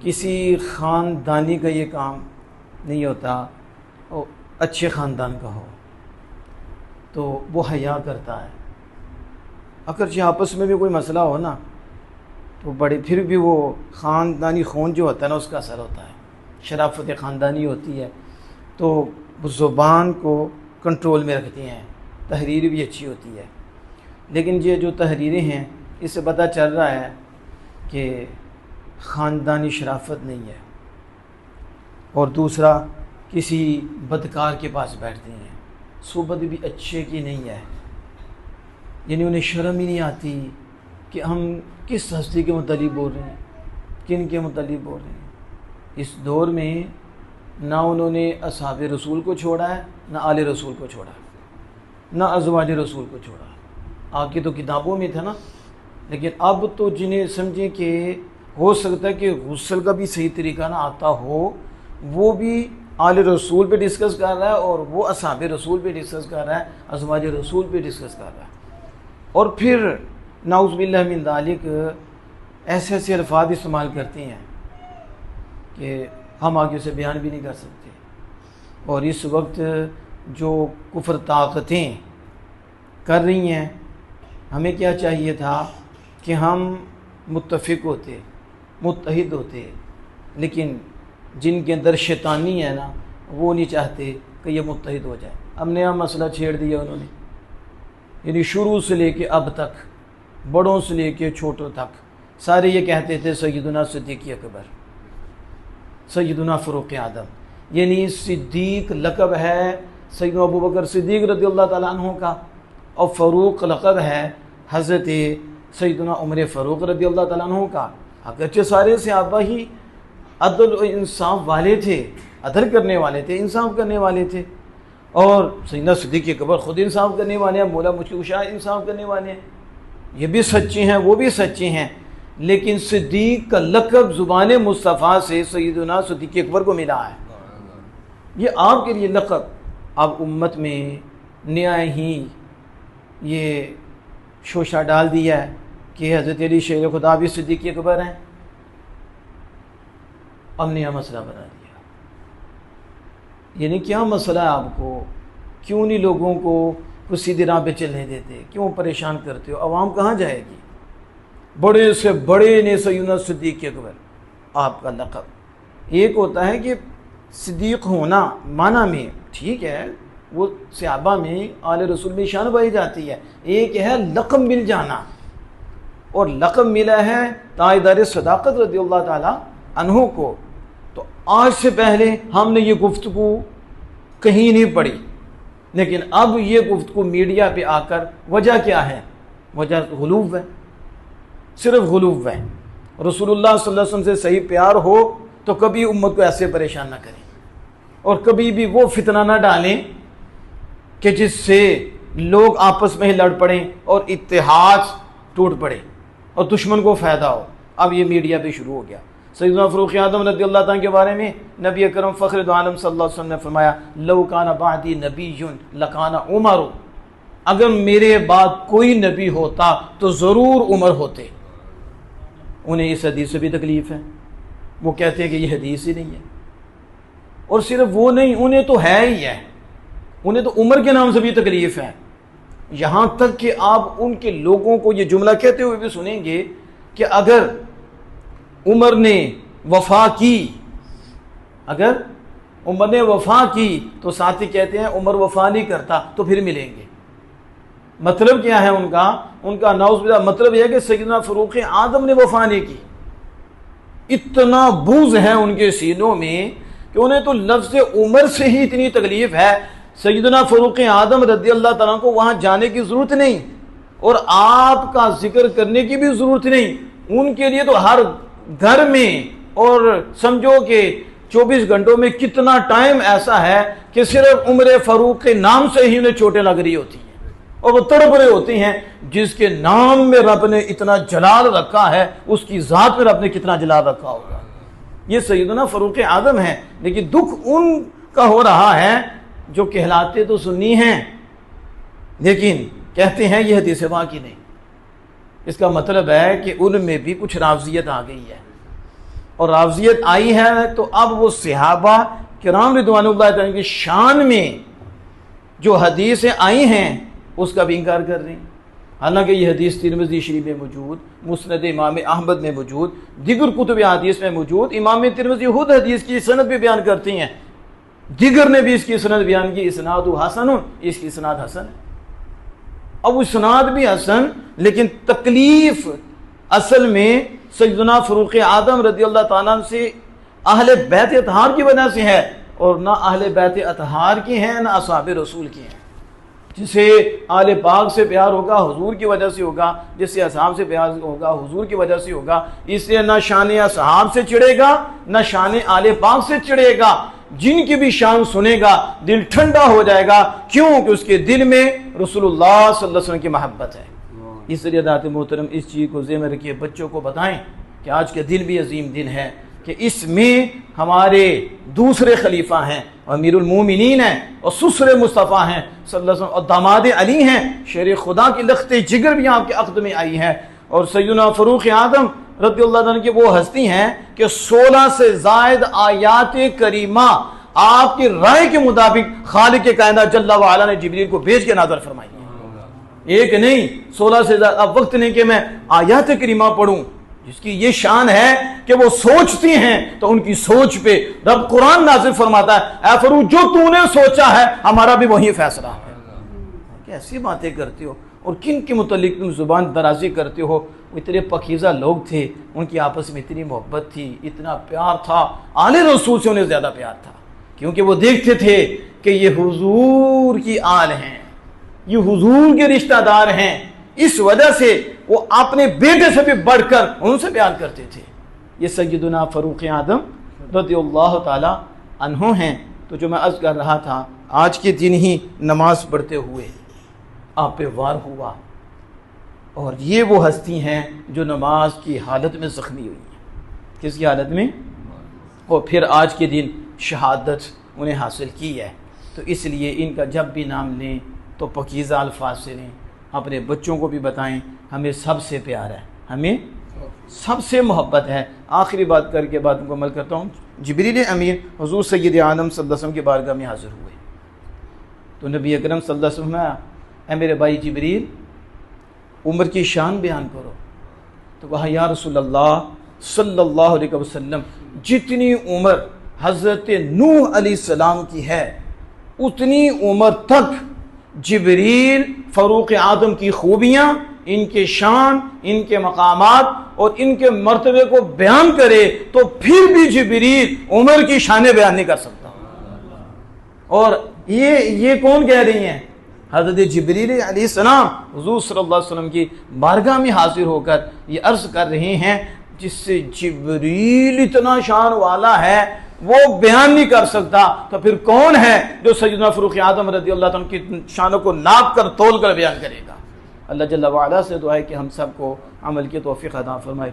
کسی خاندانی کا یہ کام نہیں ہوتا، اور اچھے خاندان کا ہو تو وہ حیا کرتا ہے، اگرچہ آپس میں بھی کوئی مسئلہ ہو نا تو بڑے پھر بھی وہ خاندانی خون جو ہوتا ہے نا اس کا اثر ہوتا ہے، شرافت خاندانی ہوتی ہے تو وہ زبان کو کنٹرول میں رکھتی ہیں، تحریر بھی اچھی ہوتی ہے۔ لیکن یہ جو تحریریں ہیں اس سے پتہ چل رہا ہے کہ خاندانی شرافت نہیں ہے، اور دوسرا کسی بدکار کے پاس بیٹھتے ہیں، صحبت بھی اچھے کی نہیں ہے، یعنی انہیں شرم ہی نہیں آتی کہ ہم کس ہستی کے متعلق بول رہے ہیں، کن کے متعلق بول رہے ہیں۔ اس دور میں نہ انہوں نے اصحاب رسول کو چھوڑا ہے، نہ آل رسول کو چھوڑا ہے، نہ ازواج رسول کو چھوڑا ہے۔ آپ کی تو کتابوں میں تھا نا، لیکن اب تو جنہیں سمجھیں کہ ہو سکتا ہے کہ غسل کا بھی صحیح طریقہ نہ آتا ہو، وہ بھی آل رسول پہ ڈسکس کر رہا ہے، اور وہ اصحاب رسول پہ ڈسکس کر رہا ہے، ازواج رسول پہ ڈسکس کر رہا ہے، اور پھر نعوذ باللہ من ذالک ایسے ایسے الفاظ استعمال کرتے ہیں کہ ہم آگے اسے بیان بھی نہیں کر سکتے۔ اور اس وقت جو کفر طاقتیں کر رہی ہیں، ہمیں کیا چاہیے تھا کہ ہم متفق ہوتے، متحد ہوتے، لیکن جن کے اندر شیطانی ہے نا وہ نہیں چاہتے کہ یہ متحد ہو جائے۔ اب نیا مسئلہ چھیڑ دیا انہوں نے، یعنی شروع سے لے کے اب تک، بڑوں سے لے کے چھوٹوں تک سارے یہ کہتے تھے سیدنا صدیق اکبر، سیدنا فاروق اعظم، یعنی صدیق لقب ہے سیدنا ابو بکر صدیق رضی اللہ تعالیٰ عنہ کا، اور فاروق لقب ہے حضرت سیدنا عمر فاروق رضی اللہ تعالیٰ عنہ کا۔ اگرچہ سارے صحابہ ہی عدل و انصاف والے تھے، عدل کرنے والے تھے، انصاف کرنے والے تھے، اور سیدنا صدیق اکبر خود انصاف کرنے والے ہیں، مولا مشکل کشا انصاف کرنے والے ہیں، یہ بھی سچے ہیں وہ بھی سچے ہیں، لیکن صدیق کا لقب زبان مصطفیٰ سے سیدنا صدیق اکبر کو ملا ہے۔ یہ آپ کے لیے لقب، آپ امت میں نیا ہی یہ شوشہ ڈال دیا ہے کہ حضرت علی شیر خدا بھی صدیق اکبر ہیں، اب نیا مسئلہ بنا دیا۔ یعنی کیا مسئلہ ہے آپ کو؟ کیوں نہیں لوگوں کو کچھ سیدھی راہ پہ چلنے دیتے؟ کیوں پریشان کرتے ہو؟ عوام کہاں جائے گی؟ بڑے سے بڑے نے سیدنا صدیق اکبر، آپ کا لقب ایک ہوتا ہے کہ صدیق ہونا معنی میں ٹھیک ہے، وہ صحابہ میں آل رسول میں شان پائی جاتی ہے، ایک ہے لقب مل جانا، اور لقب ملا ہے تاجدار صداقت رضی اللہ تعالی عنہ کو۔ تو آج سے پہلے ہم نے یہ گفتگو کہیں نہیں پڑھی، لیکن اب یہ گفتگو میڈیا پہ آ کر وجہ کیا ہے؟ وجہ غلو ہے، صرف غلو ہے۔ رسول اللہ صلی اللہ علیہ وسلم سے صحیح پیار ہو تو کبھی امت کو ایسے پریشان نہ کریں، اور کبھی بھی وہ فتنہ نہ ڈالیں کہ جس سے لوگ آپس میں ہی لڑ پڑیں اور اتحاد ٹوٹ پڑے اور دشمن کو فائدہ ہو۔ اب یہ میڈیا پہ شروع ہو گیا۔ سیدنا فاروق اعظم رضی اللہ تعالیٰ کے بارے میں نبی اکرم فخر دو عالم صلی اللہ علیہ وسلم نے فرمایا، لو کان بعدی نبی لکان عمر، اگر میرے بعد کوئی نبی ہوتا تو ضرور عمر ہوتے۔ انہیں اس حدیث سے بھی تکلیف ہے، وہ کہتے ہیں کہ یہ حدیث ہی نہیں ہے، اور صرف وہ نہیں، انہیں تو ہے ہی ہے، انہیں تو عمر کے نام سے بھی تکلیف ہے، یہاں تک کہ آپ ان کے لوگوں کو یہ جملہ کہتے ہوئے بھی سنیں گے کہ اگر عمر نے وفا کی، اگر عمر نے وفا کی تو ساتھی کہتے ہیں عمر وفا نہیں کرتا تو پھر ملیں گے۔ مطلب کیا ہے ان کا نعوذ باللہ، مطلب یہ ہے کہ سیدنا فاروق اعظم نے وفا نہیں کی۔ اتنا بغض ہے ان کے سینوں میں کہ انہیں تو لفظ عمر سے ہی اتنی تکلیف ہے، سیدنا فاروق اعظم رضی اللہ تعالیٰ کو وہاں جانے کی ضرورت نہیں، اور آپ کا ذکر کرنے کی بھی ضرورت نہیں۔ ان کے لیے تو ہر گھر میں، اور سمجھو کہ 24 گھنٹوں میں کتنا ٹائم ایسا ہے کہ صرف عمر فاروق کے نام سے ہی انہیں چوٹیں لگ رہی ہوتی ہیں، اور وہ تڑپ رہے ہوتے ہیں۔ جس کے نام میں رب نے اتنا جلال رکھا ہے، اس کی ذات میں رب نے کتنا جلال رکھا ہوگا۔ یہ سیدنا فاروق اعظم ہے، لیکن دکھ ان کا ہو رہا ہے جو کہلاتے تو سنی ہیں لیکن کہتے ہیں یہ حدیث واقعی نہیں۔ اس کا مطلب ہے کہ ان میں بھی کچھ رافضیت آ گئی ہے، اور رافضیت آئی ہے تو اب وہ صحابہ کرام رضوان اللہ تعالیٰ کی شان میں جو حدیثیں آئی ہیں اس کا بھی انکار کر رہے ہیں، حالانکہ یہ حدیث ترمذی شریف میں موجود، مسند امام احمد میں موجود، دیگر کتب حدیث میں موجود۔ امام ترمذی خود حدیث کی سند بھی بیان کرتی ہیں، دیگر نے بھی اس کی سند بیان کی، اسناد حسن، اس کی اسناد حسن ہے۔ اب اسناد بھی حسن، لیکن تکلیف اصل میں سیدنا فاروق اعظم رضی اللہ تعالیٰ عنہ سے اہل بیت اطہار کی وجہ سے ہے، اور نہ اہل بیت اطہار کی ہیں نہ اصحاب رسول کی ہیں۔ جسے آل پاک سے پیار ہوگا حضور کی وجہ سے ہوگا، جس سے اصحاب سے پیار ہوگا حضور کی وجہ سے ہوگا، اس لیے نہ شان اصحاب سے چڑھے گا نہ شان آل پاک سے چڑھے گا۔ جن کی بھی شان سنے گا دل ٹھنڈا ہو جائے گا، کیوں کہ اس کے دل میں رسول اللہ صلی اللہ علیہ وسلم کی محبت ہے۔ اس لیے حضرات محترم اس چیز کو ذہن میں رکھیے، بچوں کو بتائیں کہ آج کے دن بھی عظیم دن ہے کہ اس میں ہمارے دوسرے خلیفہ ہیں، امیر المومنین ہیں، اور سسر مصطفیٰ ہیں صلی اللہ علیہ وسلم، اور داماد علی ہیں، شیر خدا کی لخت جگر بھی آپ کے عقد میں آئی ہے، اور سیدنا فاروق اعظم رضی اللہ عنہ کی وہ ہستی ہیں کہ 16 سے زائد آیات کریمہ آپ کی رائے کے مطابق خالق کائنات جل وعلا نے جبریل کو بھیج کے نازل فرمائی ہے۔ ایک نہیں 16 سے زائد، اب وقت نہیں کہ میں آیات کریمہ پڑھوں، جس کی یہ شان ہے کہ وہ سوچتی ہیں تو ان کی سوچ پہ رب قرآن نازل فرماتا ہے، اے فاروق جو تو نے سوچا ہے ہمارا بھی وہی فیصلہ ہے۔ کیسی باتیں کرتے ہو، اور کن کے متعلق تم زبان درازی کرتے ہو؟ وہ اتنے پکیزہ لوگ تھے، ان کی آپس میں اتنی محبت تھی، اتنا پیار تھا، آل رسول سے انہیں زیادہ پیار تھا، کیونکہ وہ دیکھتے تھے کہ یہ حضور کی آل ہیں، یہ حضور کے رشتہ دار ہیں، اس وجہ سے وہ اپنے بیٹے سے بھی بڑھ کر ان سے پیار کرتے تھے۔ یہ سیدنا فاروق اعظم رضی اللہ تعالی عنہ ہیں۔ تو جو میں عرض کر رہا تھا، آج کے دن ہی نماز پڑھتے ہوئے آپ پہ وار ہوا، اور یہ وہ ہستی ہیں جو نماز کی حالت میں زخمی ہوئی ہیں۔ کس کی حالت میں؟ اور پھر آج کے دن شہادت انہیں حاصل کی ہے۔ تو اس لیے ان کا جب بھی نام لیں تو پاکیزہ الفاظ سے لیں، اپنے بچوں کو بھی بتائیں ہمیں سب سے پیار ہے، ہمیں سب سے محبت ہے۔ آخری بات کر کے بات مکمل کرتا ہوں۔ جبریل امین حضور سید عالم صلی اللہ علیہ وسلم کی بارگاہ میں حاضر ہوئے تو نبی اکرم صلی اللہ علیہ وسلم نے، اے میرے بھائی جبریل عمر کی شان بیان کرو۔ تو کہا یا رسول اللہ صلی اللہ علیہ وسلم، جتنی عمر حضرت نوح علیہ السلام کی ہے اتنی عمر تک جبریل فاروق اعظم کی خوبیاں، ان کے شان، ان کے مقامات اور ان کے مرتبے کو بیان کرے تو پھر بھی جبریل عمر کی شانیں بیان نہیں کر سکتا۔ اور یہ کون کہہ رہی ہیں؟ حضرت جبریل علیہ السلام حضور صلی اللہ علیہ وسلم کی بارگاہ میں حاضر ہو کر یہ عرض کر رہے ہیں، جس سے جبریل اتنا شان والا ہے وہ بیان نہیں کر سکتا، تو پھر کون ہے جو سیدنا فاروق اعظم رضی اللہ عنہ کی شانوں کو ناپ کر تول کر بیان کرے گا؟ اللہ جل وعلا سے دعا ہے کہ ہم سب کو عمل کی توفیق عطا فرمائے۔